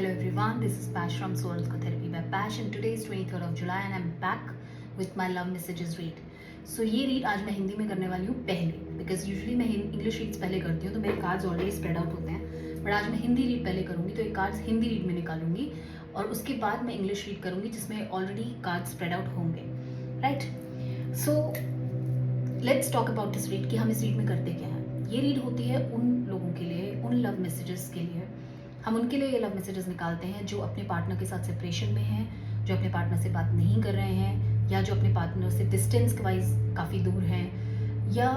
Hello everyone, this is Pash from Soul Therapy by Pash and today is 23rd of July and I'm back with my love messages read. So ये read आज मैं हिंदी में करने वाली हूँ पहले, because usually मैं English reads पहले करती हूँ तो मेरे कार्ड्स ऑलरेडी स्प्रेड आउट होते हैं, बट आज मैं हिंदी रीड पहले करूँगी तो ये कार्ड्स हिंदी रीड में निकालूंगी और उसके बाद मैं इंग्लिश रीड करूँगी जिसमें ऑलरेडी कार्ड्स स्प्रेड आउट होंगे, right. So let's talk about this read कि हम इस रीड में करते क्या हैं। ये रीड होती है उन लोगों के लिए, उन लव मैसेजेस के लिए। हम उनके लिए ये लव मैसेजेस निकालते हैं जो अपने पार्टनर के साथ सेपरेशन में हैं, जो अपने पार्टनर से बात नहीं कर रहे हैं, या जो अपने पार्टनर से डिस्टेंस वाइज काफ़ी दूर हैं, या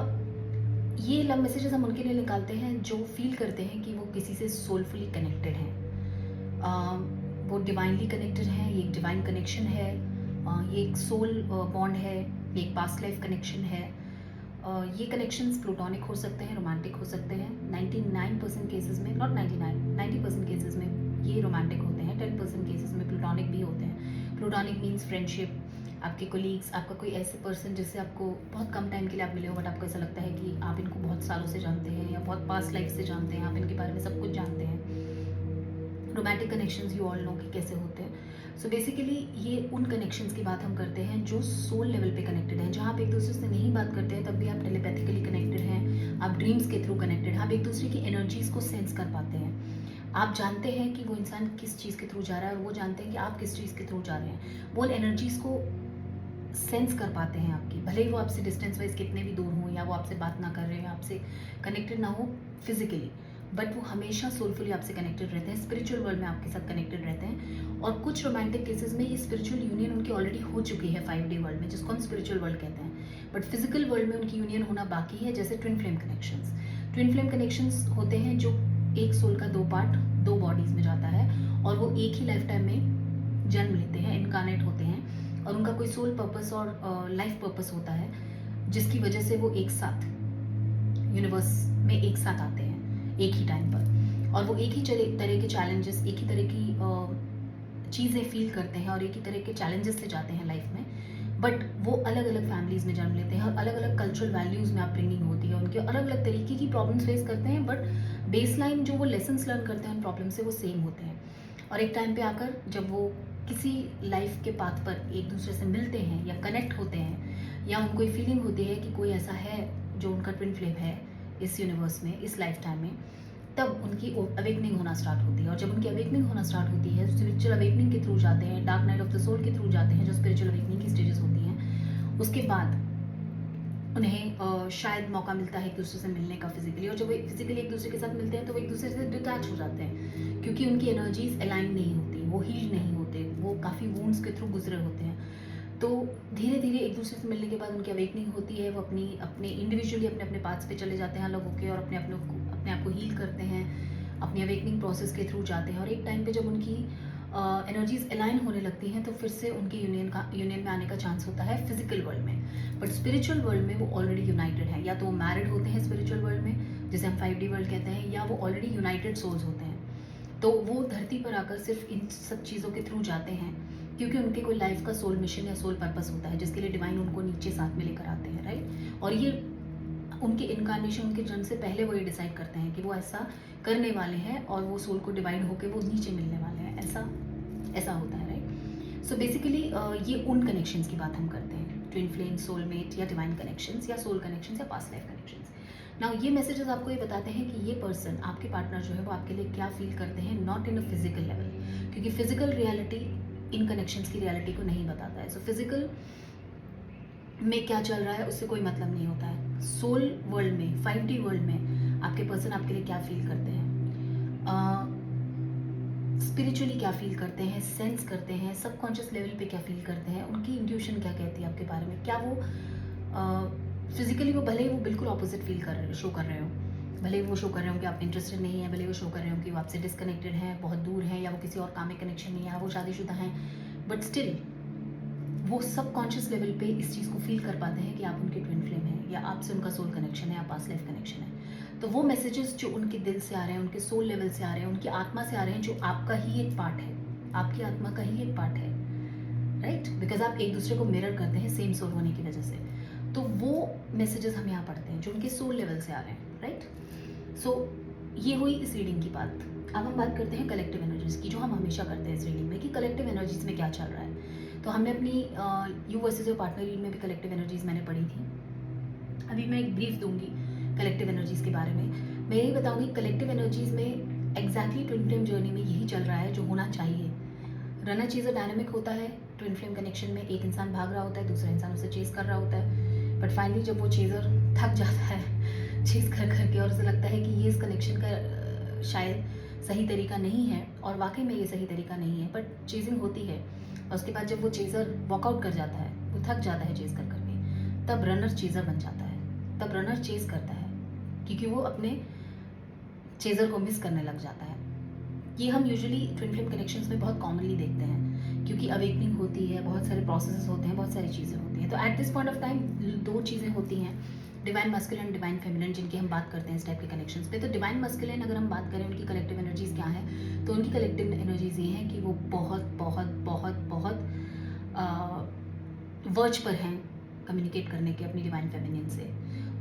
ये लव मैसेजेस हम उनके लिए निकालते हैं जो फील करते हैं कि वो किसी से सोलफुली कनेक्टेड हैं, वो डिवाइनली कनेक्टेड हैं, ये एक डिवाइन कनेक्शन है, ये एक सोल बॉन्ड है, ये एक पास्ट लाइफ कनेक्शन है। ये कनेक्शंस प्लूटोनिक हो सकते हैं, रोमांटिक हो सकते हैं। 99% केसेस में, नॉट 90% केसेस में ये रोमांटिक होते हैं, 10% केसेस में प्लूटोनिक भी होते हैं। प्लूटोनिक मीन्स फ्रेंडशिप, आपके कोलीग्स, आपका कोई ऐसे पर्सन जिससे आपको बहुत कम टाइम के लिए आप मिले हो बट आपको ऐसा लगता है कि आप इनको बहुत सालों से जानते हैं या बहुत पास्ट लाइफ से जानते हैं, आप इनके बारे में सब कुछ जानते हैं। Romantic connections you all know कि कैसे होते हैं। सो बेसिकली ये उन कनेक्शंस की बात हम करते हैं जो सोल लेवल पे कनेक्टेड हैं, जहाँ आप एक दूसरे से नहीं बात करते हैं तब भी आप टेलीपैथिकली कनेक्टेड हैं, आप ड्रीम्स के थ्रू कनेक्टेड हैं, आप एक दूसरे की एनर्जीज को सेंस कर पाते हैं। आप जानते हैं कि वो इंसान किस चीज़ के थ्रू जा रहा है और वो जानते हैं कि आप किस चीज़ के थ्रू जा रहे हैं। वो एनर्जीज को सेंस कर पाते हैं आपकी, भले ही वो आपसे डिस्टेंस वाइज कितने भी दूर हों या वो आपसे बात ना कर रहे हैं, आपसे कनेक्टेड ना हो फिजिकली, बट वो हमेशा सोलफुली आपसे कनेक्टेड रहते हैं, स्पिरिचुअल वर्ल्ड में आपके साथ कनेक्टेड रहते हैं। और कुछ रोमांटिक केसेस में ये स्पिरिचुअल यूनियन उनकी ऑलरेडी हो चुकी है 5D वर्ल्ड में, जिसको हम स्पिरिचुअल वर्ल्ड कहते हैं, बट फिजिकल वर्ल्ड में उनकी यूनियन होना बाकी है। जैसे twin flame connections, twin flame connections होते हैं जो एक सोल का 2 पार्ट 2 बॉडीज में जाता है और वो एक ही लाइफ टाइम में जन्म लेते हैं, इनकारनेट होते हैं और उनका कोई सोल पर्पस और लाइफ पर्पस होता है जिसकी वजह से वो एक साथ यूनिवर्स में एक साथ आते हैं एक ही टाइम पर, और वो एक ही तरह के चैलेंजेस, एक ही तरह की चीज़ें फील करते हैं और एक ही तरह के चैलेंजेस से जाते हैं लाइफ में, बट वो अलग अलग फैमिलीज़ में जन्म लेते हैं और अलग अलग कल्चरल वैल्यूज़ में अपब्रिंगिंग होती है, उनके अलग अलग तरीके की प्रॉब्लम्स फेस करते हैं, बट बेसलाइन जो वो लेसन्स लर्न करते हैं उन प्रॉब्लम से वो सेम होते हैं। और एक टाइम पे आकर जब वो किसी लाइफ के पाथ पर एक दूसरे से मिलते हैं या कनेक्ट होते हैं या उनको ये फीलिंग होती है कि कोई ऐसा है जो उनका ट्विन फ्लेम है इस यूनिवर्स में, इस लाइफ टाइम में, तब उनकी अवेकनिंग होना स्टार्ट होती है। और जब उनकी अवेकनिंग होना स्टार्ट होती है, स्पिरिचुअल अवेकनिंग के थ्रू जाते हैं, dark night of the soul के थ्रू जाते हैं, जो स्पिरिचुअल अवेकनिंग की स्टेजेस होती हैं, उसके बाद उन्हें शायद मौका मिलता है एक दूसरे से मिलने का फिजिकली, और जब वो फिजिकली एक दूसरे के साथ मिलते हैं तो वो एक दूसरे से डिटैच हो जाते हैं क्योंकि उनकी एनर्जीज अलाइन नहीं होती, वो हील नहीं होते, वो काफ़ी वूंड्स के थ्रू गुजरे होते हैं। तो धीरे धीरे एक दूसरे से मिलने के बाद उनकी अवेकनिंग होती है, वो अपने इंडिविजुअली अपने अपने पाथ्स पे चले जाते हैं अलग होकर और अपने आप को हील करते हैं, अपनी अवेकनिंग प्रोसेस के थ्रू जाते हैं। और एक टाइम पे जब उनकी एनर्जीज अलाइन होने लगती हैं तो फिर से उनके यूनियन में आने का चांस होता है फिजिकल वर्ल्ड में, बट स्पिरिचुअल वर्ल्ड में वो ऑलरेडी यूनाइटेड है, या तो वो मैरिड होते हैं स्पिरिचुअल वर्ल्ड में जिसे हम 5D वर्ल्ड कहते हैं, या वो ऑलरेडी यूनाइटेड सोल्स होते हैं। तो वो धरती पर आकर सिर्फ इन सब चीज़ों के थ्रू जाते हैं क्योंकि उनके कोई लाइफ का सोल मिशन या सोल पर्पस होता है जिसके लिए डिवाइन उनको नीचे साथ में लेकर आते हैं, राइट। और ये उनके इनकारनेशन, उनके जन्म से पहले वो ये डिसाइड करते हैं कि वो ऐसा करने वाले हैं और वो सोल को डिवाइन होकर वो नीचे मिलने वाले हैं, ऐसा होता है, राइट। सो बेसिकली ये उन कनेक्शंस की बात हम करते हैं, ट्विन फ्लेम, सोलमेट या डिवाइन कनेक्शंस या सोल कनेक्शंस या पास्ट लाइफ कनेक्शंस। नाउ ये मैसेजेस आपको ये बताते हैं कि ये पर्सन, आपके पार्टनर जो है वो आपके लिए क्या फील करते हैं, not in a physical level, क्योंकि फिजिकल रियलिटी इन कनेक्शंस की रियलिटी को नहीं बताता है। सो फिजिकल में क्या चल रहा है उससे कोई मतलब नहीं होता है। सोल वर्ल्ड में, 5D वर्ल्ड में आपके पर्सन आपके लिए क्या फील करते हैं, स्पिरिचुअली क्या फील करते हैं, सेंस करते हैं, सबकॉन्शियस लेवल पे क्या फील करते हैं, उनकी इंट्यूशन क्या कहती है आपके बारे में, क्या वो फिजिकली वो भले ही वो बिल्कुल ऑपोजिट फील कर रहे हो, शो कर रहे हो, भले ही वो शो कर रहे हो कि आप इंटरेस्टेड नहीं है, भले ही वो शो कर रहे हो कि वो आपसे डिसकनेक्टेड हैं, बहुत दूर हैं, या वो किसी और काम में कनेक्शन नहीं है, वो शादीशुदा हैं, बट स्टिल वो सबकॉन्शियस लेवल पे इस चीज़ को फील कर पाते हैं कि आप उनके ट्विन फ्लेम हैं या आपसे उनका सोल कनेक्शन है या पास्ट लाइफ कनेक्शन है। तो वो मैसेजेस जो उनके दिल से आ रहे हैं, उनके सोल लेवल से आ रहे हैं, उनकी आत्मा से आ रहे हैं, जो आपका ही एक पार्ट है, आपकी आत्मा का ही एक पार्ट है, राइट, बिकॉज आप एक दूसरे को मिरर करते हैं सेम सोल होने की वजह से। तो वो मैसेजेस हम यहाँ पढ़ते हैं जो उनके सोल लेवल से आ रहे हैं, राइट। सो ये हुई इस रीडिंग की बात। अब हम बात करते हैं कलेक्टिव एनर्जीज़ की, जो हम हमेशा करते हैं इस रीडिंग में, कि कलेक्टिव एनर्जीज़ में क्या चल रहा है। तो हमने अपनी you versus your partner read में भी कलेक्टिव एनर्जीज़ मैंने पढ़ी थी। अभी मैं एक ब्रीफ दूंगी कलेक्टिव एनर्जीज़ के बारे में। मैं यही बताऊंगी कलेक्टिव एनर्जीज़ में एग्जैक्टली ट्विन फ्लेम जर्नी में यही चल रहा है जो होना चाहिए। रनर चीज़र डायनामिक होता है ट्विन फ्लेम कनेक्शन में, एक इंसान भाग रहा होता है, दूसरा इंसान उसे चेस कर रहा होता है, बट फाइनली जब वो चेज़र थक जाता है चेस कर करके और उसे लगता है कि ये इस कनेक्शन का शायद सही तरीका नहीं है, और वाकई में ये सही तरीका नहीं है, बट चेजिंग होती है, और उसके बाद जब वो चेज़र वॉकआउट कर जाता है, वो थक जाता है चेस कर करके, तब रनर चेज़र बन जाता है, तब रनर चेस करता है, क्योंकि वो अपने चेज़र को मिस करने लग जाता है। ये हम यूजुअली ट्विन फ्लेम कनेक्शंस में बहुत कॉमनली देखते हैं, क्योंकि अवेकनिंग होती है, बहुत सारे प्रोसेसेस होते हैं, बहुत सारी चीज़ें होती हैं। तो at this point of time दो चीज़ें होती हैं, डिवाइन मस्कुलिन, डिवाइन फेमिनिन, जिनकी हम बात करते हैं इस टाइप के कनेक्शंस पे। तो डिवाइन मस्कुलिन अगर हम बात करें उनकी कलेक्टिव एनर्जीज़ क्या है, तो उनकी कलेक्टिव एनर्जीज़ ये हैं कि वो बहुत बहुत बहुत बहुत वर्ज पर हैं कम्युनिकेट करने के अपनी डिवाइन फेमिनिन से।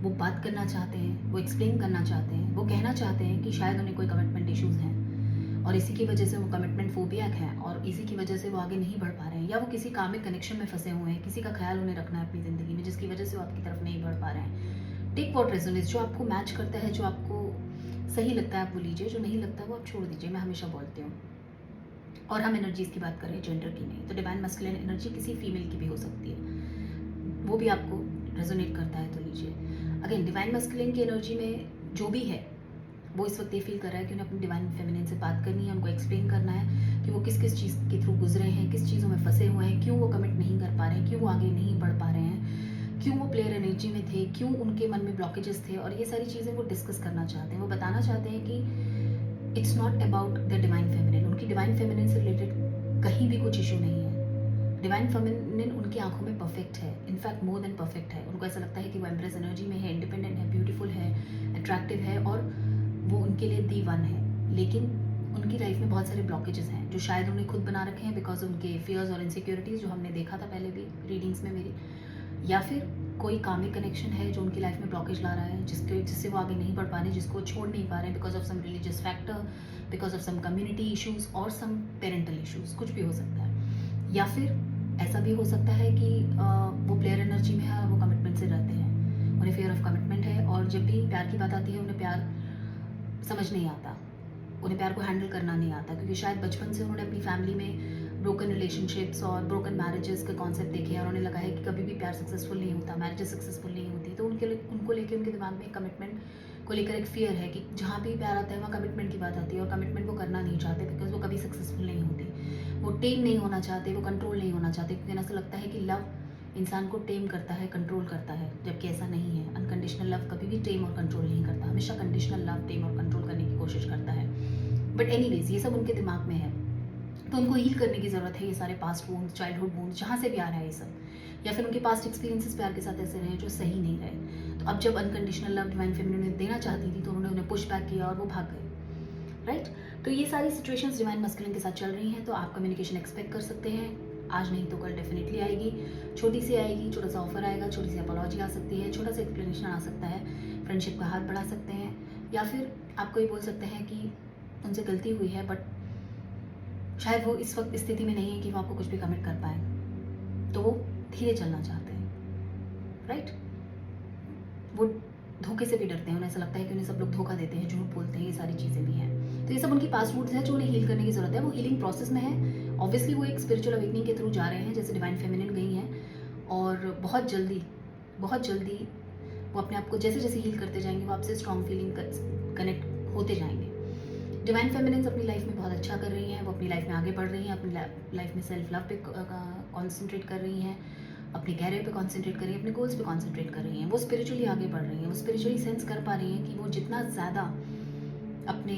वो बात करना चाहते हैं, वो एक्सप्लेन करना चाहते हैं, वो कहना चाहते हैं कि शायद उन्हें कोई कमिटमेंट इश्यूज़ हैं और इसी की वजह से वो कमिटमेंट फोबिया हैं, और इसी की वजह से वो आगे नहीं बढ़ पा रहे हैं, या वो किसी कामिक कनेक्शन में फंसे हुए हैं, किसी का ख्याल उन्हें रखना है अपनी ज़िंदगी में, जिसकी वजह से वो आपकी तरफ नहीं बढ़ पा रहे हैं। टेक व्हाट रेजोनेट्स, जो आपको मैच करता है, जो आपको सही लगता है आप वो लीजिए, जो नहीं लगता वो आप छोड़ दीजिए, मैं हमेशा बोलती हूँ। और हम एनर्जीज़ की बात करें, जेंडर की नहीं, तो डिवाइन मस्कुलिन एनर्जी किसी फीमेल की भी हो सकती है, वो भी आपको रेजोनेट करता है तो लीजिए। अगेन डिवाइन मस्कुलिन की एनर्जी में जो भी है, वो इस वक्त ये फील कर रहा है कि उन्हें अपनी डिवाइन फेमिनिन से बात करनी है, उनको एक्सप्लेन करना है कि वो किस किस चीज़ के थ्रू गुजरे हैं, किस चीज़ों में फंसे हुए हैं, क्यों वो कमिट नहीं कर पा रहे हैं, क्यों वो आगे नहीं बढ़ पा रहे हैं, क्यों वो प्लेयर एनर्जी में थे, क्यों उनके मन में ब्लॉकेजेस थे, और ये सारी चीज़ें वो डिस्कस करना चाहते हैं। वो बताना चाहते हैं कि it's not about the divine feminine, उनकी डिवाइन फेमिनिन से रिलेटेड कहीं भी कुछ इशू नहीं है। डिवाइन फेमिनिन उनकी आंखों में परफेक्ट है, इनफैक्ट मोर देन परफेक्ट है। उनको ऐसा लगता है कि वो एम्प्रेस एनर्जी में है, इंडिपेंडेंट है, ब्यूटीफुल है, अट्रैक्टिव है, और वो उनके लिए दी वन है। लेकिन उनकी लाइफ में बहुत सारे ब्लॉकेजेस हैं जो शायद उन्हें खुद बना रखे हैं बिकॉज उनके फियर्स और इनसिक्योरिटीज़, जो हमने देखा था पहले भी रीडिंग्स में मेरी, या फिर कोई कामिक कनेक्शन है जो उनकी लाइफ में ब्लॉकेज ला रहा है, जिससे वो आगे नहीं बढ़ पा रहे, जिसको छोड़ नहीं पा रहे because of some religious factor, because of some community issues और सम पेरेंटल इशूज़, कुछ भी हो सकता है। या फिर ऐसा भी हो सकता है कि वो प्लेयर एनर्जी में है और वो कमिटमेंट से रहते हैं, उन्हें फियर ऑफ कमिटमेंट है, और जब भी प्यार की बात आती है उन्हें प्यार समझ नहीं आता, उन्हें प्यार को हैंडल करना नहीं आता, क्योंकि शायद बचपन से उन्होंने अपनी फैमिली में ब्रोकन रिलेशनशिप्स और ब्रोकन मैरिजेस का कॉन्सेप्ट देखे, और उन्हें लगा है कि कभी भी प्यार सक्सेसफुल नहीं होता, मैरिजेस सक्सेसफुल नहीं होती। तो उनको लेके उनके दिमाग में कमिटमेंट को लेकर एक फियर है कि जहाँ भी प्यार आता है वहाँ कमिटमेंट की बात आती है, और कमिटमेंट वो करना नहीं चाहते बिकॉज वो कभी सक्सेसफुल नहीं होती। वो टेम नहीं होना चाहते, वो कंट्रोल नहीं होना चाहते, क्योंकि ऐसा लगता है कि लव इंसान को टेम करता है, कंट्रोल करता है, जबकि ऐसा नहीं है। अनकंडीशनल लव कभी भी टेम और कंट्रोल नहीं करता, हमेशा कंडीशनल लव टेम और कंट्रोल करने की कोशिश करता है। बट एनीवेज ये सब उनके दिमाग में है, तो उनको हील करने की ज़रूरत है। ये सारे पास्ट वूंड, चाइल्डहुड वूंड, जहाँ से भी आ रहा है ये सब, या फिर उनके पास्ट एक्सपीरियंसेस प्यार के साथ ऐसे रहे जो सही नहीं रहे। तो अब जब अनकंडीशनल लव डिवाइन फेमिनिन उन्हें देना चाहती थी तो उन्होंने उन्हें पुश बैक किया और वो भाग गए, राइट। तो ये सारी सिचुएशंस डिवाइन मस्कुलिन के साथ चल रही हैं, तो आप कम्युनिकेशन एक्सपेक्ट कर सकते हैं। आज नहीं तो कल डेफिनेटली आएगी, छोटी सी आएगी, छोटा सा ऑफर आएगा, छोटी सी अपॉलॉजी आ सकती है, छोटा सा एक्सप्लेनेशन आ सकता है, फ्रेंडशिप का हाथ बढ़ा सकते हैं, या फिर आपको ये बोल सकते हैं कि उनसे गलती हुई है, बट शायद वो इस वक्त स्थिति में नहीं है कि वो आपको कुछ भी कमिट कर पाए, तो वो धीरे चलना चाहते हैं, राइट। वो धोखे से भी डरते हैं, उन्हें ऐसा लगता है कि उन्हें सब लोग धोखा देते हैं, झूठ बोलते हैं, ये सारी चीज़ें भी हैं। तो ये सब उनकी पास्ट वुड्स हैं जो उन्हें हील करने की ज़रूरत है। वो हीलिंग प्रोसेस में है, ऑब्वियसली वो एक स्पिरिचुअल अवेकनिंग के थ्रू जा रहे हैं, जैसे डिवाइन फेमिनिन गई हैं, और बहुत जल्दी वो अपने आप को जैसे जैसे हील करते जाएंगे, वो आपसे स्ट्रॉन्ग फीलिंग कनेक्ट होते जाएंगे। डिवाइन फेमिनिन्स अपनी लाइफ में बहुत अच्छा कर रही हैं, वो अपनी लाइफ में आगे बढ़ रही हैं, अपनी लाइफ में सेल्फ लव पे कॉन्सेंट्रेट कर रही हैं, अपने कैरियर पे कॉन्सेंट्रेट कर रही हैं, अपने गोल्स पे कॉन्सेंट्रेट कर रही हैं, वो स्पिरिचुअली आगे बढ़ रही हैं, वो स्पिरिचुअली सेंस कर पा रही हैं कि वो जितना ज़्यादा अपने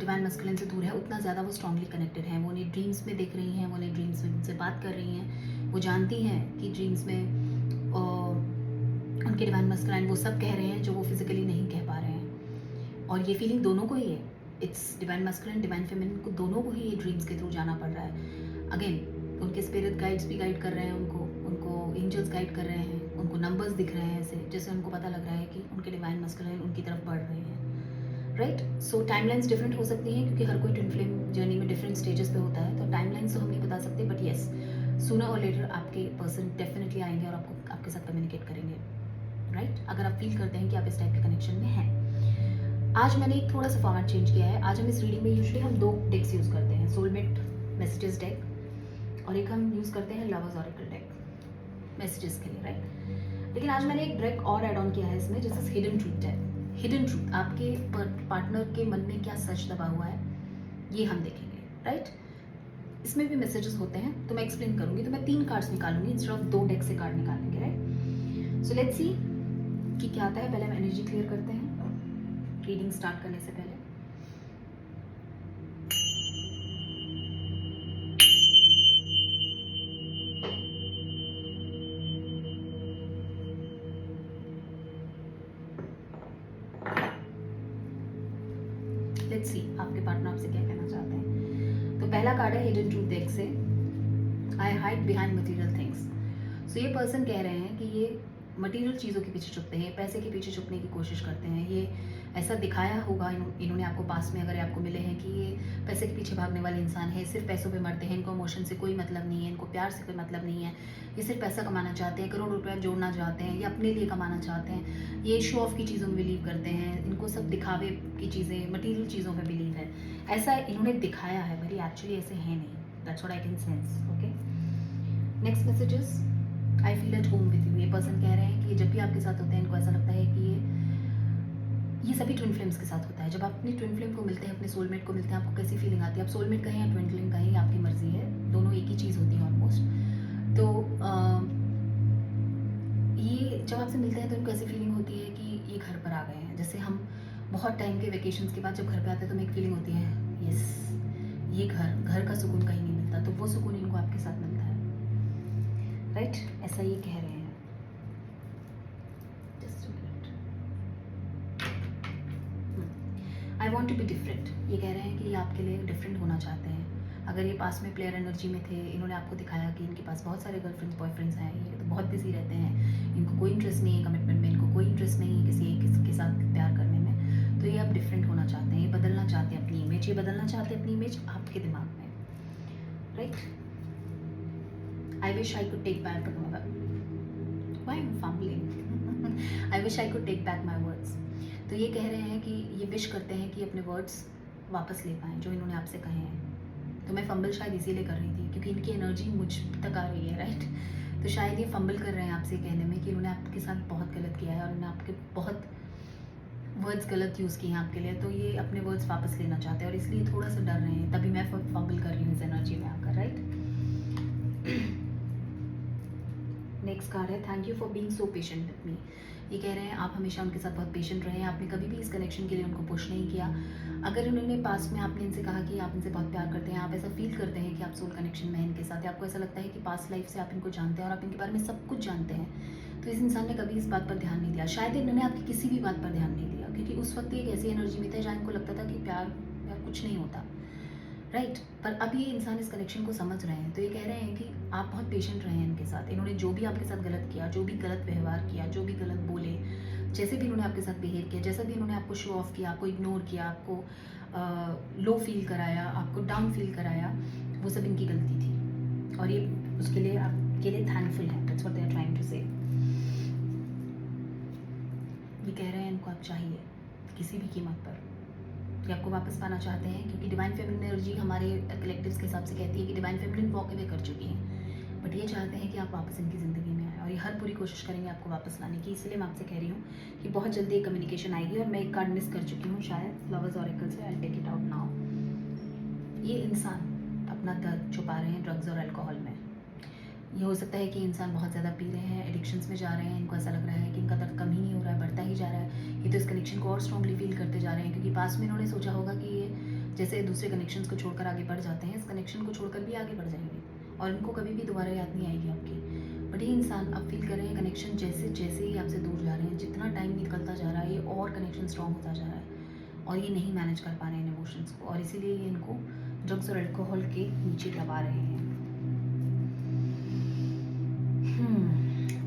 डिवाइन मस्कुलिन से दूर है, उतना ज़्यादा वो स्ट्रांगली कनेक्टेड हैं। वो उन्हें ड्रीम्स में देख रही हैं, वो उन्हें ड्रीम्स में उनसे बात कर रही हैं, वो जानती हैं कि ड्रीम्स में उनके डिवाइन मस्कुलिन वो सब कह रहे हैं जो वो फिजिकली नहीं कह पा रहे हैं, और ये फीलिंग दोनों को ही है। It's divine masculine, divine feminine को दोनों को ही ये ड्रीम्स के थ्रू जाना पड़ रहा है। अगेन उनके स्पिरिट गाइड्स भी गाइड कर रहे हैं उनको एंजल्स गाइड कर रहे हैं, उनको नंबर्स दिख रहे हैं ऐसे, जैसे उनको पता लग रहा है कि उनके डिवाइन मस्कुलिन उनकी तरफ बढ़ रहे हैं, राइट। सो टाइमलाइंस डिफरेंट हो सकती हैं क्योंकि हर कोई ट्विन फ्लेम जर्नी में डिफरेंट स्टेजेस पे होता है, तो टाइमलाइंस तो हम नहीं बता सकते, बट येस सूनर और लेटर आपके पर्सन डेफिनेटली आएंगे और आपको आपके साथ कम्युनिकेट करेंगे, राइट, अगर आप फील करते हैं कि आप इस टाइप के कनेक्शन में हैं। आज मैंने एक थोड़ा सा फॉर्मेट चेंज किया है। आज हम इस रीडिंग में यूजुअली हम 2 डेक्स यूज़ करते हैं, सोलमेट मैसेजेस डेक और एक हम यूज़ करते हैं लवर्स ऑरेकल डेक मैसेजेस के लिए, राइट। लेकिन आज मैंने एक डेक और ऐड ऑन किया है इसमें, जैसे hidden truth deck. Hidden truth, आपके पार्टनर के मन में क्या सच दबा हुआ है ये हम देखेंगे, राइट। इसमें भी मैसेजेस होते हैं, तो मैं एक्सप्लेन करूंगी। तो मैं 3 कार्ड्स निकालूंगी इंस्टेड ऑफ 2 डेक से कार्ड निकालेंगे, राइट। सो लेट्स सी कि क्या आता है। पहले हम एनर्जी क्लियर करते हैं रीडिंग स्टार्ट करने से पहले। लेट्स सी आपके पार्टनर आपसे क्या कहना चाहते हैं। तो पहला कार्ड है हिडन ट्रूथ डेक से, I hide behind material things. So ये पर्सन कह रहे हैं कि ये मटेरियल चीज़ों के पीछे छुपते हैं, पैसे के पीछे छुपने की कोशिश करते हैं। ये ऐसा दिखाया होगा इन्होंने आपको पास में, अगर आपको मिले हैं, कि ये पैसे के पीछे भागने वाले इंसान है, सिर्फ पैसों पे मरते हैं, इनको इमोशन से कोई मतलब नहीं है, इनको प्यार से कोई मतलब नहीं है, ये सिर्फ पैसा कमाना चाहते हैं, करोड़ रुपया जोड़ना चाहते हैं, ये अपने लिए कमाना चाहते हैं, ये शो ऑफ की चीज़ों में बिलीव करते हैं, इनको सब दिखावे की चीज़ें, मटीरियल चीज़ों में बिलीव है। ऐसा इन्होंने दिखाया है, भले एक्चुअली ऐसे है नहीं। That's what I can sense. Okay, next messages, I feel at home with you. ये पर्सन कह रहे हैं कि जब भी आपके साथ होते हैं इनको ऐसा लगता है कि ये सभी ट्विन फ्लेम्स के साथ होता है। जब आप अपनी ट्विन फ्लेम को मिलते हैं, अपने सोलमेट को मिलते हैं, आपको कैसी फीलिंग आती है? आप सोलमेट कहें या ट्विन फ्लेम कहें, आपकी मर्जी है, दोनों एक ही चीज़ होती है ऑलमोस्ट। तो ये जब आपसे मिलते हैं तो इनको ऐसी फीलिंग होती है कि ये घर पर आ गए हैं। जैसे हम बहुत टाइम के वेकेशंस के बाद जब घर पे आते हैं तो हमें एक फीलिंग होती है, यस ये घर का सुकून कहीं नहीं मिलता, तो वो सुकून इनको आपके साथ मिलता है, राइट। ऐसा ये कह रहे हैं। I want to be different. ये कह रहे हैं कि ये आपके लिए डिफरेंट होना चाहते हैं। अगर ये पास में प्लेयर एनर्जी में थे, इन्होंने आपको दिखाया कि इनके पास बहुत सारे गर्लफ्रेंड्स बॉयफ्रेंड्स हैं, ये तो बहुत बिजी रहते हैं, इनको कोई इंटरेस्ट नहीं है कमिटमेंट में, इनको कोई इंटरेस्ट नहीं है किसी एक के साथ प्यार करने में, तो ये आप डिफरेंट होना चाहते हैं, ये बदलना चाहते हैं अपनी इमेज, ये बदलना चाहते हैं अपनी इमेज आपके दिमाग में, right. I wish I could take back why I am fumbling I wish I could take back my words. तो ये कह रहे हैं कि ये विश करते हैं कि अपने वर्ड्स वापस ले पाएँ जो इन्होंने आपसे कहे हैं। तो मैं फंबल शायद इसीलिए कर रही थी क्योंकि इनकी एनर्जी मुझ तक आ रही है, राइट। तो शायद ये फंबल कर रहे हैं आपसे कहने में कि इन्होंने आपके साथ बहुत गलत किया है और इन्होंने आपके बहुत वर्ड्स गलत यूज़ किए हैं आपके लिए, तो ये अपने वर्ड्स वापस लेना चाहते हैं और इसलिए थोड़ा सा डर रहे हैं, तभी मैं फंबल कर रही हूँ इस एनर्जी में आकर, राइट। नेक्स्ट कार्ड है thank you for being so patient with me. ये कह रहे हैं आप हमेशा उनके साथ बहुत पेशेंट रहे, आपने कभी भी इस कनेक्शन के लिए उनको पुश नहीं किया। अगर उन्होंने पास में आपने इनसे कहा कि आप इनसे बहुत प्यार करते हैं, आप ऐसा फील करते हैं कि आप सोल कनेक्शन में हैं इनके साथ, या आपको ऐसा लगता है कि पास्ट लाइफ से आप इनको जानते हैं और आप इनके बारे में सब कुछ जानते हैं, तो इस इंसान ने कभी इस बात पर ध्यान नहीं दिया। शायद इन्होंने आपकी किसी भी बात पर ध्यान नहीं दिया क्योंकि उस वक्त एक ऐसी एनर्जी में था जहाँ इनको लगता था कि प्यार कुछ नहीं होता, राइट। पर अब ये इंसान इस कनेक्शन को समझ रहे हैं, तो ये कह रहे हैं कि आप बहुत पेशेंट रहे हैं इनके साथ। इन्होंने जो भी आपके साथ गलत किया, जो भी गलत व्यवहार किया, जो भी गलत बोले, जैसे भी इन्होंने आपके साथ बिहेव किया, जैसा भी इन्होंने आपको शो ऑफ किया, आपको इग्नोर किया, आपको लो फील कराया, आपको डाउन फील कराया, वो सब इनकी गलती थी और ये उसके लिए आपके लिए थैंकफुल है। That's what they are trying to say. ये कह रहे हैं इनको आप चाहिए किसी भी कीमत पर, कि आपको वापस पाना चाहते हैं क्योंकि डिवाइन फेमिनिन एनर्जी हमारे कलेक्टिव्स के हिसाब से कहती है कि डिवाइन फेमिनिन वॉक अवे कर चुकी हैं, बट ये चाहते हैं कि आप वापस इनकी ज़िंदगी में आए और ये हर पूरी कोशिश करेंगे आपको वापस लाने की। इसलिए मैं आपसे कह रही हूँ कि बहुत जल्दी कम्युनिकेशन आएगी और मैं एक कार्ड मिस कर चुकी हूँ शायद फ्लावर्स ऑरेकल से। I take it out now. ये इंसान अपना दर्द छुपा रहे हैं ड्रग्स और अल्कोहल में। ये हो सकता है कि इंसान बहुत ज़्यादा पी रहे हैं, एडिक्शंस में जा रहे हैं, इनको ऐसा लग रहा है कि इनका दर्द कम ही नहीं हो रहा है, बढ़ता ही जा रहा है। ये तो इस कनेक्शन को और स्ट्रॉन्गली फील करते जा रहे हैं क्योंकि पास में इन्होंने सोचा होगा कि ये जैसे दूसरे कनेक्शंस को छोड़कर आगे बढ़ जाते हैं, इस कनेक्शन को छोड़कर भी आगे बढ़ जाएंगे और इनको कभी भी दोबारा याद नहीं आएगी आपकी। बट ये इंसान अब फील कर रहे हैं कनेक्शन जैसे जैसे ही आपसे दूर जा रहे हैं, जितना टाइम निकलता जा रहा है ये और कनेक्शन स्ट्रॉन्ग होता जा रहा है और ये नहीं मैनेज कर पा रहे हैं इन इमोशंस को और इसीलिए ये इनको ड्रग्स और अल्कोहल के नीचे दबा रहे हैं।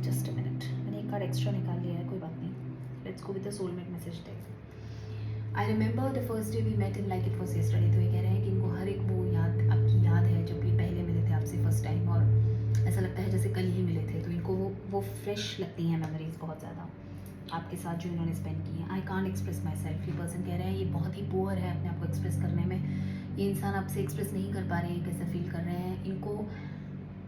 जस्ट अ मिनट, मैंने एक कार्ड एक्स्ट्रा निकाल लिया है, कोई बात नहीं। Let's go with the soulmate message deck. I remember the first day we met in like it was yesterday. तो ये कह रहे हैं कि इनको हर एक वो याद आपकी याद है जब ये पहले मिले थे आपसे फर्स्ट टाइम, और ऐसा लगता है जैसे कल ही मिले थे। तो इनको वो फ्रेश लगती हैं मेमोरीज बहुत ज़्यादा आपके साथ जो इन्होंने स्पेंड की हैं। I can't express my self. ये पर्सन कह रहे हैं ये बहुत ही पुअर है अपने आप को एक्सप्रेस करने में। ये इंसान आपसे एक्सप्रेस नहीं कर पा रहे हैं कैसा फील कर रहे हैं। इनको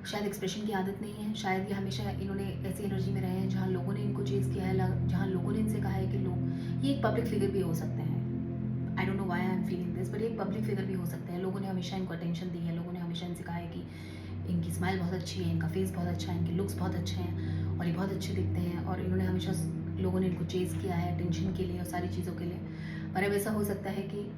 शायद एक्सप्रेशन की आदत नहीं है, शायद ये हमेशा इन्होंने ऐसी एनर्जी में रहे हैं जहाँ लोगों ने इनको चेज़ किया है, जहाँ लोगों ने इनसे कहा है कि लोग ये एक पब्लिक फिगर भी हो सकते हैं। I don't know why I am feeling this, but ये एक पब्लिक फिगर भी हो सकते हैं। लोगों ने हमेशा इनको अटेंशन दी है, लोगों ने हमेशा इनसे कहा है कि इनकी स्माइल बहुत अच्छी है, इनका फेस बहुत अच्छा है, इनके लुक्स बहुत अच्छे हैं और ये बहुत अच्छे दिखते हैं, और इन्होंने हमेशा लोगों ने इनको चेज़ किया है अटेंशन के लिए और सारी चीज़ों के लिए। पर अब ऐसा हो सकता है कि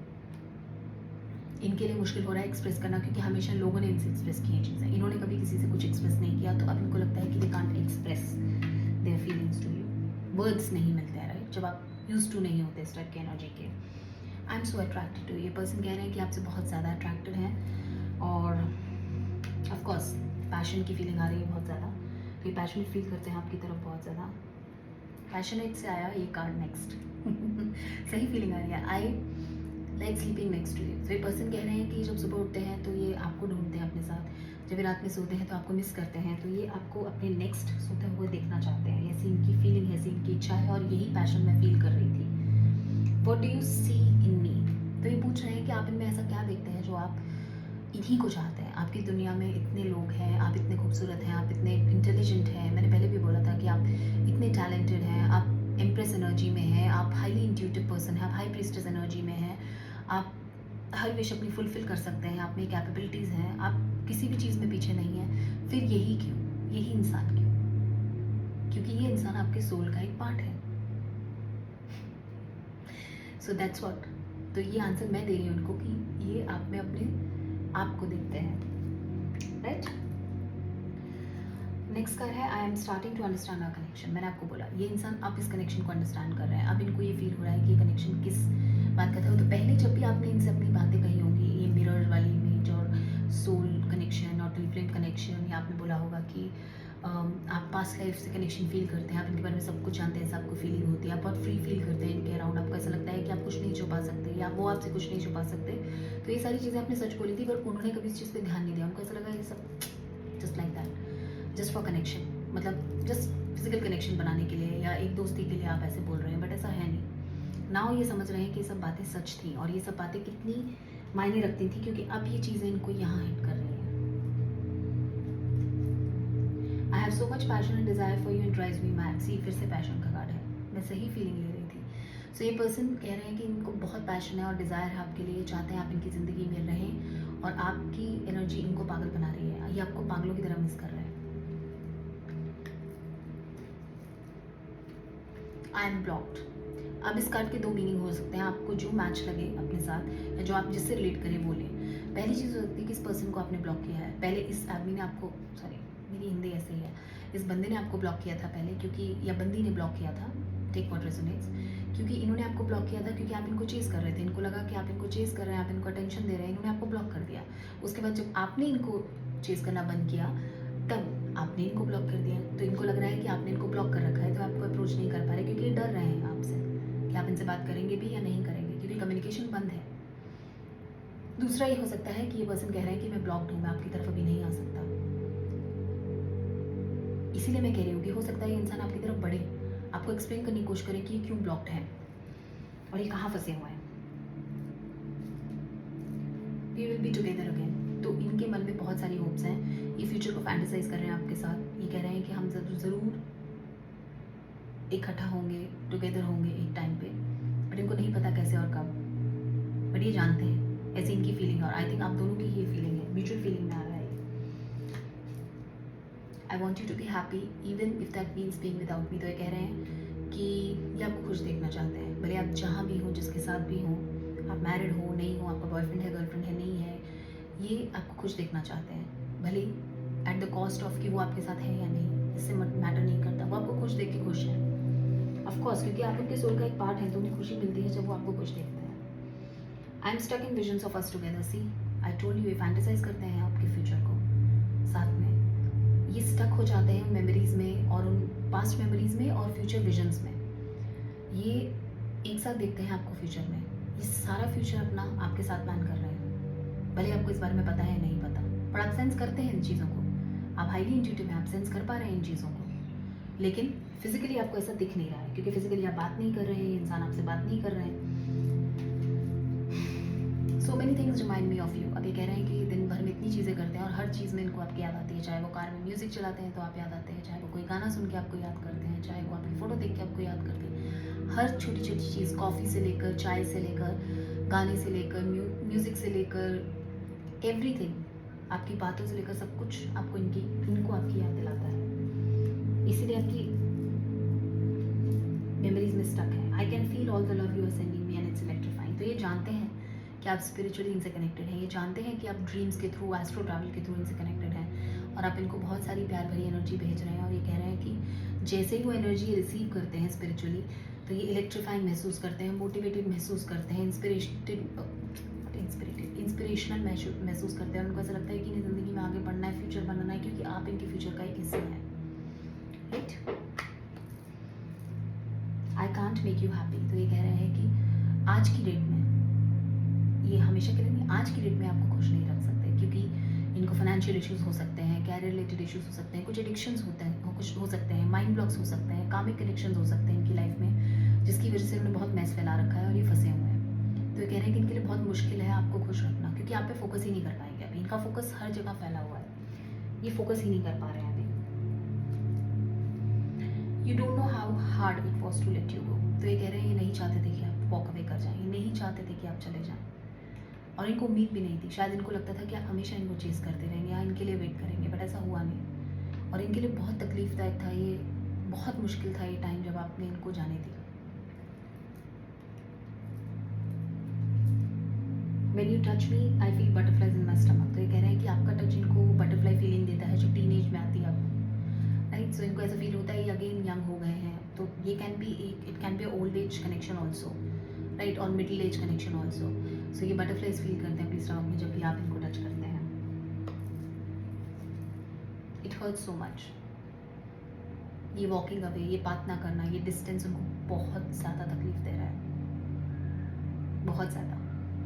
इनके लिए मुश्किल हो रहा है एक्सप्रेस करना, क्योंकि हमेशा लोगों ने इनसे एक्सप्रेस की हैं चीज़ें। इन्होंने कभी किसी से कुछ एक्सप्रेस नहीं किया, तो अब इनको लगता है कि they can't express their feelings to you. Words नहीं मिलते हैं, राइट, जब आप यूज टू नहीं होते इस टाइप की एनर्जी के। I am so attracted to. ये पर्सन कह रहे हैं कि आपसे बहुत ज़्यादा अट्रैक्टेड हैं, और ऑफकोर्स पैशन की फीलिंग आ रही है बहुत ज़्यादा। तो ये पैशनेट फील करते हैं आपकी तरफ बहुत ज़्यादा। पैशनेट से आया ये कार्ड नेक्स्ट। सही फीलिंग आ रही है। I like sleeping next to you. तो ये पर्सन कह रहे हैं कि जब सुबह उठते हैं तो ये आपको ढूंढते हैं अपने साथ, जब ये रात में सोते हैं तो आपको मिस करते हैं, तो ये आपको अपने नेक्स्ट सोते हुए देखना चाहते हैं। ऐसी इनकी फीलिंग है, ऐसी इनकी इच्छा है, और यही पैशन मैं फील कर रही थी। व्हाट डू यू सी इन मी? तो ये पूछ रहे हैं कि आप इनमें ऐसा क्या देखते हैं जो आप इन्हीं को चाहते हैं। आपकी दुनिया में इतने लोग हैं, आप इतने खूबसूरत हैं, आप इतने इंटेलिजेंट हैं। मैंने पहले भी बोला था कि आप इतने टैलेंटेड हैं, आप एम्प्रेस एनर्जी में हैं, आप हाईली इंट्यूटिव पर्सन हैं, आप हाई प्रीस्टेस एनर्जी में हैं, आप हर विश अपनी फुलफिल कर सकते हैं, आप में कैपेबिलिटीज़ हैं, आप किसी भी चीज़ में पीछे नहीं हैं। फिर यही क्यों, यही इंसान क्यों? क्योंकि ये इंसान आपके सोल का एक पार्ट है। So that's what. तो ये आंसर मैं दे रही हूँ उनको कि ये आप में अपने आप को देखते हैं, राइट। नेक्स्ट कार्ड है I am starting to understand our connection. मैंने आपको बोला ये इंसान अब इस कनेक्शन को अंडरस्टैंड कर रहे हैं। अब इनको ये फील हो रहा है कि ये कनेक्शन किस बात का था। तो पहले जब भी आपने इनसे अपनी बातें कही होंगी, ये मिरर वाली इमेज और सोल कनेक्शन और ट्विन फ्लेम कनेक्शन, या आपने बोला होगा कि आप पास्ट लाइफ से कनेक्शन फील करते हैं, आप इनके बारे में सब कुछ जानते हैं, सबको फीलिंग होती है, आप बहुत फ्री फील करते हैं इनके अराउंड। आपको ऐसा लगता है कि आप कुछ नहीं छुपा सकते या वो आपसे कुछ नहीं छुपा सकते। तो ये सारी चीज़ें आपने सच बोली थी, पर उन्होंने कभी इस चीज़ पर ध्यान नहीं दिया। उनको ऐसा लगा ये सब just like that, just for connection, मतलब जस्ट फिजिकल कनेक्शन बनाने के लिए या एक दोस्ती के लिए आप ऐसे बोल रहे हैं, बट ऐसा है नहीं। नाउ ये समझ रहे हैं कि ये सब बातें सच थी, और ये सब बातें कितनी मायने रखती थी, क्योंकि अब ये चीज़ें इनको यहाँ हिट कर रही हैं। I have so much passion and desire for you and drives me mad. See, फिर से पैशन का कार्ड है। मैं सही फीलिंग ले रही थी। सो ये पर्सन कह रहे हैं कि इनको बहुत पैशन है और डिज़ायर है आपके लिए, चाहते हैं आप इनकी ज़िंदगी में रहें, और आपकी एनर्जी इनको पागल बना रही है। ये आपको पागलों की तरह मिस कर रहे हैं। I M blocked. अब इस कार्ड के दो मीनिंग हो सकते हैं। आपको जो मैच लगे अपने साथ, या जो आप जिससे रिलेट करें वो लें। पहली चीज़ हो सकती है कि इस पर्सन को आपने ब्लॉक किया है पहले। इस आदमी ने आपको, सॉरी मेरी हिंदी ऐसे ही है, इस बंदे ने आपको ब्लॉक किया था पहले, क्योंकि, या बंदी ने ब्लॉक किया था, टेक व्हाट रेजोनेट्स, क्योंकि इन्होंने आपको ब्लॉक किया था क्योंकि आप इनको चेज़ कर रहे थे। इनको लगा कि आप इनको चेज़ कर रहे हैं, आप इनको अटेंशन दे रहे हैं, इन्होंने आपको ब्लॉक कर दिया। उसके बाद जब आपने इनको चेज़ करना बंद किया, तब आपने इनको ब्लॉक कर दिया। तो इनको लग रहा है कि आपने इनको ब्लॉक कर रखा है, तो आपको अप्रोच नहीं कर पा रहे, क्योंकि ये डर रहे हैं आपसे कि आप इनसे बात करेंगे भी या नहीं करेंगे, क्योंकि कम्युनिकेशन बंद है। दूसरा ये हो सकता है कि ये पर्सन कह रहे हैं कि मैं ब्लॉक्ड हूँ, मैं आपकी तरफ अभी नहीं आ सकता। इसीलिए मैं कह रही हूँ कि हो सकता है ये इंसान आपकी तरफ बढ़े, आपको एक्सप्लेन करने की कोशिश करे कि ये क्यों ब्लॉक्ड है और ये कहाँ फंसे हुए हैं। We will be together again. तो इनके मन में बहुत सारी होप्स हैं। ये फ्यूचर को फैंटेसाइज कर रहे हैं आपके साथ। ये कह रहे हैं कि हम ज़रूर इकट्ठा होंगे, टुगेदर होंगे एक टाइम पे, बट इनको नहीं पता कैसे और कब, बट ये जानते हैं, ऐसी इनकी फीलिंग है। और आई थिंक आप दोनों की ये फीलिंग है, म्यूचुअल फीलिंग में आ रहा है। I want you to be happy even if that means being without me. तो ये कह रहे हैं कि ये आपको खुश देखना चाहते हैं, भले आप जहाँ भी हों, जिसके साथ भी हों, आप मैरिड हो नहीं हो, आपका बॉयफ्रेंड है, गर्लफ्रेंड है, नहीं है, ये आपको खुश देखना चाहते हैं, भले एट द कॉस्ट ऑफ कि वो आपके साथ है या नहीं, इससे मैटर नहीं करता। वो आपको खुश देख के खुश है, ऑफकोर्स, क्योंकि आप उनके सोल का एक पार्ट है, तो उन्हें खुशी मिलती है जब वो आपको खुश देखते हैं। I am stuck in visions of us together. See, I told you, ये फैंटेसाइज करते हैं आपके फ्यूचर को साथ में। ये स्टक हो जाते हैं मेमोरीज में, और उन पास्ट मेमोरीज में और फ्यूचर विजन्स में। ये एक साथ देखते हैं आपको फ्यूचर में। ये सारा फ्यूचर अपना आपके साथ प्लान कर रहे हैं, भले आपको इस बारे में पता है नहीं पता, पर आप सेंस करते हैं इन चीज़ों को। आप हाईली इंट्यूटिव हैं, आप सेंस कर पा रहे हैं इन चीज़ों को, लेकिन फिजिकली आपको ऐसा दिख नहीं रहा है, क्योंकि फिजिकली आप बात नहीं कर रहे हैं, ये इंसान आपसे बात नहीं कर रहे हैं। So many things remind me of you. अब ये कह रहे हैं कि दिन भर में इतनी चीज़ें करते हैं और हर चीज़ में इनको आपकी याद आती है, चाहे वो कार में म्यूज़िक चलाते हैं तो आप याद आते हैं, चाहे वो कोई गाना सुन के आपको याद करते हैं, चाहे वो आपकी फ़ोटो देख के आपको याद करते हैं। हर छोटी छोटी चीज़, कॉफ़ी से लेकर, चाय से लेकर, गाने से लेकर, म्यूज़िक से लेकर, एवरीथिंग, आपकी बातों से लेकर सब कुछ आपको इनको आपकी याद दिलाता है। इसीलिए आपकी मेमोरीज में स्टक है। I can feel all the love you are sending me and it's electrifying. तो ये जानते हैं कि आप स्पिरिचुअली इनसे कनेक्टेड हैं, ये जानते हैं कि आप ड्रीम्स के थ्रू, एस्ट्रो ट्रैवल के थ्रू इनसे कनेक्टेड हैं, और आप इनको बहुत सारी प्यार भरी एनर्जी भेज रहे हैं। और ये कह रहे हैं कि जैसे ही वो एनर्जी रिसीव करते हैं स्पिरिचुअली, तो ये इलेक्ट्रीफाइंग महसूस करते हैं, मोटिवेटेड महसूस करते हैं, इंस्पिरेशनल महसूस करते हैं। उनको ऐसा लगता है कि इन्हें ज़िंदगी में आगे बढ़ना है, फ्यूचर बनाना है, क्योंकि आप इनके फ्यूचर का एक हिस्सा है। Right, I can't make you happy. तो ये कह रहे हैं कि आज की डेट में, ये हमेशा के लिए नहीं, आज की डेट में आपको खुश नहीं रख सकते, क्योंकि इनको फाइनेंशियल इश्यूज हो सकते हैं, कैरियर रिलेटेड इश्यूज हो सकते हैं, कुछ एडिक्शंस होते हैं, कुछ हो सकते हैं, माइंड ब्लॉक्स हो सकते हैं, कामिक कनेक्शंस हो सकते हैं इनकी लाइफ में, जिसकी वजह से उन्होंने बहुत मैस फैला रखा है और ये फंसे हुए हैं। तो ये कह रहे हैं कि इनके लिए बहुत मुश्किल है आपको खुश रखना, क्योंकि आप पे फोकस ही नहीं कर पाएंगे अभी। इनका फोकस हर जगह फैला हुआ है, ये फोकस ही नहीं कर पा रहे हैं अभी। You don't know how hard it was to let you go. तो ये कह रहे हैं ये नहीं चाहते थे कि आप वॉक अवे कर जाएं, ये नहीं चाहते थे कि आप चले जाएं, और इनको उम्मीद भी नहीं थी। शायद इनको लगता था कि आप हमेशा इनको चेज़ करते रहेंगे या इनके लिए वेट करेंगे, बट ऐसा हुआ नहीं। और इनके लिए बहुत तकलीफदायक था ये, बहुत मुश्किल था ये टाइम जब आपने इनको जाने दिया। When you touch me, I feel butterflies in my stomach। तो ये कह रहे हैं कि आपका टच इनको बटरफ्लाई फीलिंग देता है जो टीनेज में आती है आपको, राइट। सो इनको ऐसा फील होता है ये अगेन यंग हो गए हैं। तो ये can be, it can be old age connection also, right, और मिडिल एज कनेक्शन ऑल्सो। सो ये बटरफ्लाइज फील करते हैं अपनी स्टमक में जब भी आप इनको टच करते हैं। It hurts so much. ये वॉकिंग अवे, ये बात ना करना, ये डिस्टेंस उनको बहुत ज़्यादा तकलीफ दे रहा है, बहुत ज़्यादा,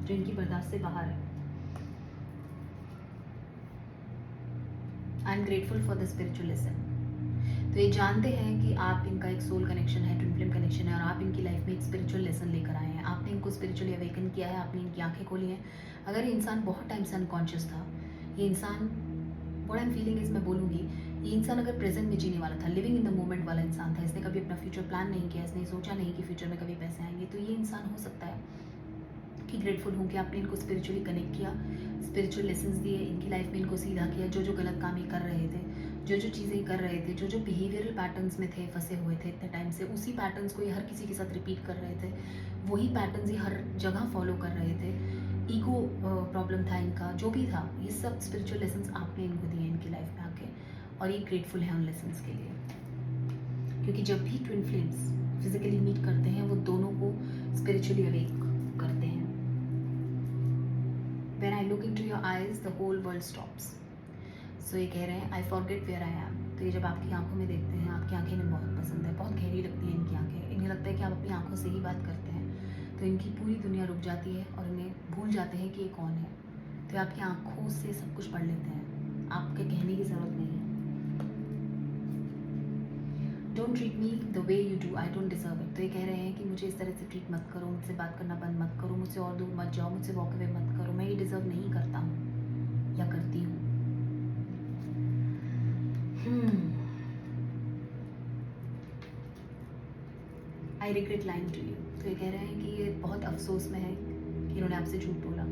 जो इनकी बर्दाश्त से बाहर है। I am grateful for the spiritual lesson. तो ये जानते हैं कि आप इनका एक सोल कनेक्शन है, ट्विन फ्लेम कनेक्शन है, और आप इनकी लाइफ में एक स्पिरिचुअल लेसन लेकर आए हैं। आपने इनको स्पिरिचुअली अवेकन किया है, आपने इनकी आंखें खोली हैं। अगर ये इंसान बहुत टाइम से अनकॉन्शियस था, ये इंसान, what I am feeling is, मैं बोलूँगी, ये इंसान अगर प्रेजेंट में जीने वाला था, लिविंग इन द मोमेंट वाला इंसान था, इसने कभी अपना फ्यूचर प्लान नहीं किया, इसने सोचा नहीं कि फ्यूचर में कभी पैसे आएंगे, तो ये इंसान हो सकता है कि ग्रेटफुल हूँ कि आपने इनको स्पिरिचुअली कनेक्ट किया, स्पिरिचुअल लेसन्स दिए, इनकी लाइफ में इनको सीधा किया। जो जो गलत काम ये कर रहे थे, जो जो चीज़ें कर रहे थे, जो जो बिहेवियरल पैटर्न्स में थे, फंसे हुए थे इतने टाइम से, उसी पैटर्न्स को ये हर किसी के साथ रिपीट कर रहे थे, वही पैटर्न्स ये हर जगह फॉलो कर रहे थे। ईगो प्रॉब्लम था इनका, जो भी था, ये सब स्पिरिचुअल लेसन्स आपने इनको दिए इनकी लाइफ में आके, और ये ग्रेटफुल है उन लेसन्स के लिए। क्योंकि जब भी ट्विन फ्लेम्स फिजिकली मीट करते हैं, वो दोनों को स्पिरिचुअली अवेक करते हैं। When I look into your eyes, the whole world stops। So ये कह रहे हैं I forget where I am। तो ये जब आपकी आंखों में देखते हैं, आपकी आंखें इन्हें बहुत पसंद है, बहुत गहरी लगती है इनकी आंखें, इन्हें लगता है कि आप अपनी आंखों से ही बात करते हैं, तो इनकी पूरी दुनिया रुक जाती है और इन्हें भूल जाते हैं कि ये कौन है। तो ये आपकी आंखों से सब कुछ पढ़ लेते हैं, आपके कहने की ज़रूरत नहीं है। Don't treat me the way you do, I don't deserve it. तो ये कह रहे हैं कि मुझे इस तरह से ट्रीट मत करो, मुझसे बात करना बंद मत करो, मुझसे और दूर मत जाओ, मुझसे वॉक अवे मत करो, मैं ये डिजर्व नहीं करता हूँ या करती हूँ। I regret lying to you. तो ये कह रहे हैं कि ये बहुत अफसोस में है कि इन्होंने आपसे झूठ बोला।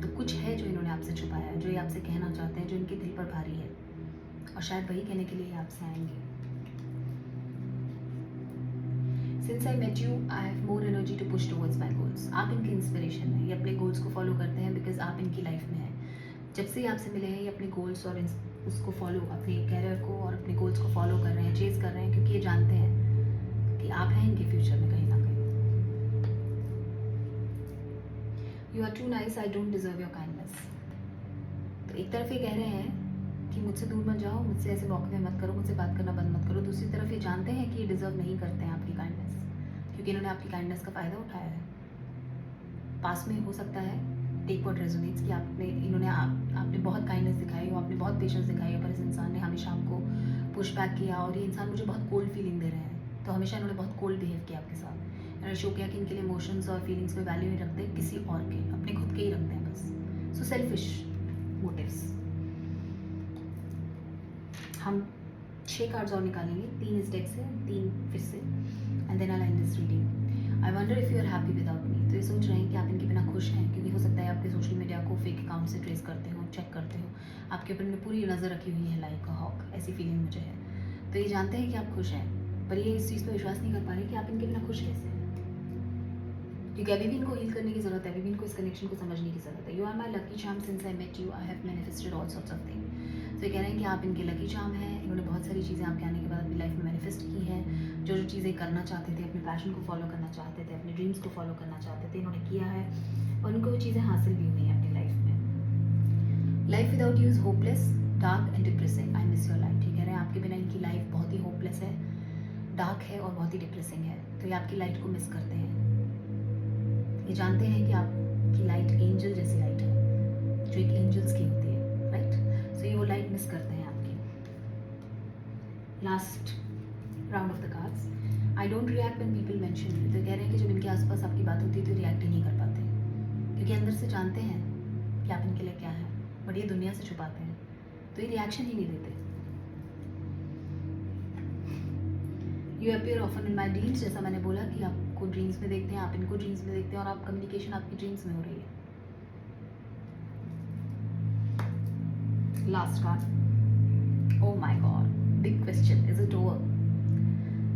तो कुछ है जो इन्होंने आपसे छुपाया है, जो ये आपसे कहना चाहते हैं, जो इनके दिल पर भारी है, और शायद वही कहने के लिए आपसे आएंगे। Since I met you, I have more energy to push towards my goals। आप इनकी इंस्पिरेशन है, ये अपने गोल्स को फॉलो करते हैं बिकॉज आप इनकी लाइफ में हैं। जब से ये आपसे मिले हैं, ये अपने गोल्स और उसको फॉलो, अपने कैरियर को और अपने गोल्स को फॉलो कर रहे हैं, चेज कर रहे हैं, क्योंकि ये जानते हैं कि आप हैं इनके फ्यूचर में कहीं ना कहीं। You are too nice, I don't deserve your kindness. तो एक तरफ ये कह रहे हैं कि मुझसे दूर मत जाओ, मुझसे ऐसे वॉक में मत करो, मुझसे बात करना बंद मत करो। दूसरी तरफ ये जानते हैं कि ये डिजर्व नहीं करते हैं आपकी काइंडनेस, क्योंकि इन्होंने आपकी काइंडनेस का फ़ायदा उठाया है। पास में हो सकता है टेक व्हाट रेजोनेट्स कि आपने बहुत काइंडनेस दिखाई हो, आपने बहुत पेशेंस दिखाई हो, पर इस इंसान ने हमेशा हमको पुश बैक किया और ये इंसान मुझे बहुत कोल्ड फीलिंग दे रहे हैं, तो हमेशा इन्होंने बहुत कोल्ड बिहेव किया आपके साथ। इन्होंने शो किया कि इनके लिए इमोशंस और फीलिंग्स में वैल्यू नहीं रखते किसी और के, अपने खुद के ही रखते हैं बस। So selfish motives. हम 6 कार्ड्स और निकालेंगे, 3 इस डेक से, 3 फिर से, and then I end this reading. I wonder if you are happy without me. तो ये सोच रहे हैं कि आप इनके बिना खुश हैं, क्योंकि हो सकता है आपके सोशल मीडिया को फेक अकाउंट से ट्रेस करते हो, चेक करते हो, आपके ऊपर में पूरी नज़र रखी हुई है लाइक अ हॉक, ऐसी फीलिंग मुझे है। तो ये जानते हैं कि आप खुश हैं, पर ये इस चीज़ पर विश्वास नहीं कर पा रहे कि आप इनके बिना खुश कैसे हैं, क्योंकि अभी भी इनको हील करने की ज़रूरत है, अभी भी इनको इस कनेक्शन को समझने की ज़रूरत है। You are my lucky charm since I met you, I have manifested all sorts of thing. तो ये कह रहे हैं कि आप इनके लकी चार्म हैं, इन्होंने बहुत सारी चीज़ें आपके आने के बाद अपनी लाइफ में मैनिफेस्ट की हैं, जो जो चीज़ें करना चाहते थे, अपने पैशन को फॉलो करना चाहते थे, अपने ड्रीम्स को फॉलो करना चाहते थे, इन्होंने किया है और उनको वो चीज़ें हासिल भी हुई हैं अपनी लाइफ में। Life without you is hopeless, dark and depressing, I miss your life. ठीक कह रहे हैं आपके बिना इनकी लाइफ बहुत ही होपलेस है, डार्क है और बहुत ही डिप्रेसिंग है, तो ये आपकी लाइट को मिस करते हैं। ये जानते हैं कि आपकी लाइट एंजल जैसी लाइट है, जो एक एंजल्स की होती है, राइट। सो ये वो लाइट मिस करते हैं आपकी। Last round of the cards. I don't react when people mention you. तो कह रहे हैं कि जब इनके आसपास आपकी बात होती है तो रिएक्ट ही नहीं कर पाते, क्योंकि अंदर से जानते हैं कि आप इनके लिए क्या है, बट ये दुनिया से छुपाते हैं, तो ये रिएक्शन ही नहीं देते। You appear often in my dreams. जैसा मैंने बोला कि आपको ड्रीम्स में देखते हैं, आप इनको ड्रीम्स में देखते हैं, और आप कम्युनिकेशन आपकी ड्रीम्स में हो रही है। Last card. Oh my God, big question, is it over.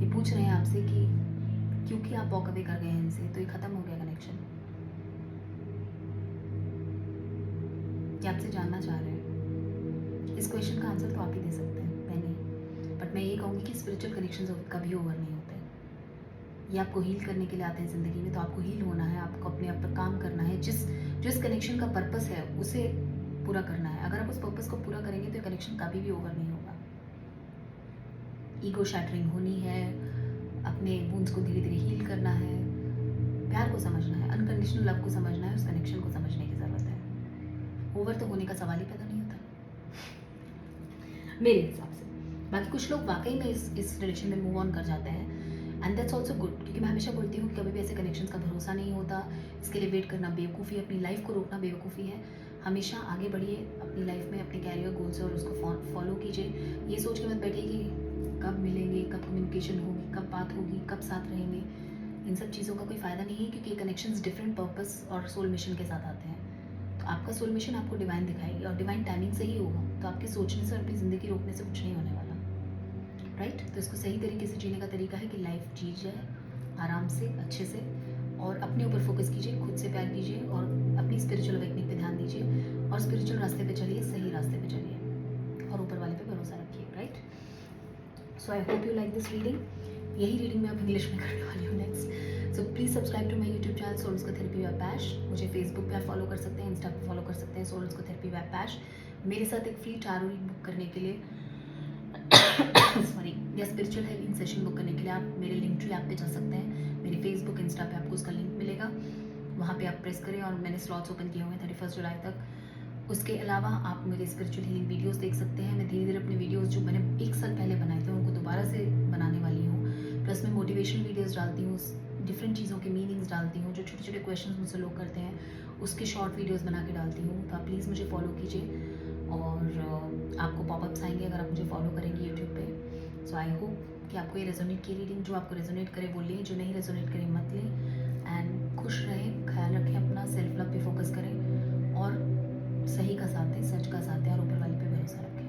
ये पूछ रहे हैं आपसे कि क्योंकि आप वॉक अवे कर गए हैं इनसे, तो ये खत्म हो गया कनेक्शन। ये आपसे जानना चाह रहे हैं। इस क्वेश्चन का आंसर तो आप ही दे सकते हैं, मैं नहीं। बट मैं ये कहूँगी कि स्पिरिचुअल कनेक्शन कभी ओवर नहीं होते। ये आपको हील करने के लिए आते हैं ज़िंदगी में, तो आपको हील होना है, आपको अपने आप पर काम करना है। जो इस कनेक्शन का पर्पस है उसे पूरा करना है। अगर आप उस पर्पस को पूरा करेंगे तो ये कनेक्शन कभी भी ओवर नहीं होगा। ईगो शैटरिंग होनी है, अपने वुंड्स को धीरे धीरे हील करना है, प्यार को समझना है, अनकंडीशनल लव को समझना है, उस कनेक्शन को समझने की ज़रूरत है। ओवर तो होने का सवाल ही पैदा नहीं होता मेरे हिसाब से। बाकी कुछ लोग वाकई में इस रिलेशन में मूव ऑन कर जाते हैं, एंड दैट्स ऑल्सो गुड, क्योंकि मैं हमेशा बोलती हूँ कि कभी भी ऐसे कनेक्शंस का भरोसा नहीं होता। इसके लिए वेट करना बेवकूफ़ी है, अपनी लाइफ को रोकना बेवकूफ़ी है। हमेशा आगे बढ़िए अपनी लाइफ में, अपने कैरियर गोल्स और उसको फॉलो कीजिए। ये सोच के मत बैठिए कि कब मिलेंगे, कब कम्युनिकेशन होगी, कब बात होगी, कब साथ रहेंगे। इन सब चीज़ों का कोई फ़ायदा नहीं है, क्योंकि ये कनेक्शंस डिफरेंट पर्पस और सोल मिशन के साथ आते हैं। तो आपका सोल मिशन आपको डिवाइन दिखाएगी और डिवाइन टाइमिंग से ही होगा, तो आपके सोचने से और अपनी ज़िंदगी रोकने से कुछ नहीं होने वाला, राइट। तो इसको सही तरीके से जीने का तरीका है कि लाइफ जी जाए आराम से, अच्छे से, और अपने ऊपर फोकस कीजिए, खुद से प्यार कीजिए और अपनी स्पिरिचुअल अवेकनिंग पे ध्यान दीजिए और स्पिरिचुअल रास्ते पे चलिए, सही रास्ते पे चलिए और ऊपर वाले पे भरोसा रखिए, right. So I hope you like this reading. यही रीडिंग मैं अब इंग्लिश में करने वाली हूँ next. So please subscribe to my YouTube channel souls को थेरेपी बाय पैश। मुझे फेसबुक पे फॉलो कर सकते हैं, इंस्टा पे फॉलो कर सकते हैं, सोल्स को थेरेपी बाय पैश। मेरे साथ एक फ्री टैरो रीड बुक करने के लिए सॉरी, या स्पिरिचुअल हीलिंग सेशन बुक करने के लिए आप मेरे लिंक ट्री ऐप पे जा सकते हैं। मेरे फेसबुक, इंस्टा पे आपको उसका लिंक मिलेगा, वहाँ पे आप प्रेस करें, और मैंने स्लॉट्स ओपन किए हुए हैं 31 जुलाई तक। उसके अलावा आप मेरे स्पिरिचुअल हीलिंग वीडियोस देख सकते हैं। मैं धीरे धीरे अपने वीडियोस जो मैंने 1 साल पहले बनाए थे उनको दोबारा से बनाने वाली हूँ। प्लस मैं मोटिवेशनल वीडियोस डालती हूँ, डिफरेंट चीज़ों के मीनिंग्स डालती हूँ, जो छोटे छोटे क्वेश्चन मुझसे लोग करते हैं उसके शॉर्ट वीडियोज़ बना के डालती हूँ। तो आप प्लीज़ मुझे फॉलो कीजिए, और आपको पॉपअप्स आएंगे अगर आप मुझे फॉलो करेंगे यूट्यूब पे। सो आई होप कि आपको ये रेजोनेट की रीडिंग, जो आपको रेजोनेट करे वो लें, जो नहीं रेजोनेट करे मत लें। एंड खुश रहें, ख्याल रखें अपना, सेल्फ लव पे फोकस करें और सही का साथ दें, सच का साथ दें और ऊपर वाले पे भरोसा रखें।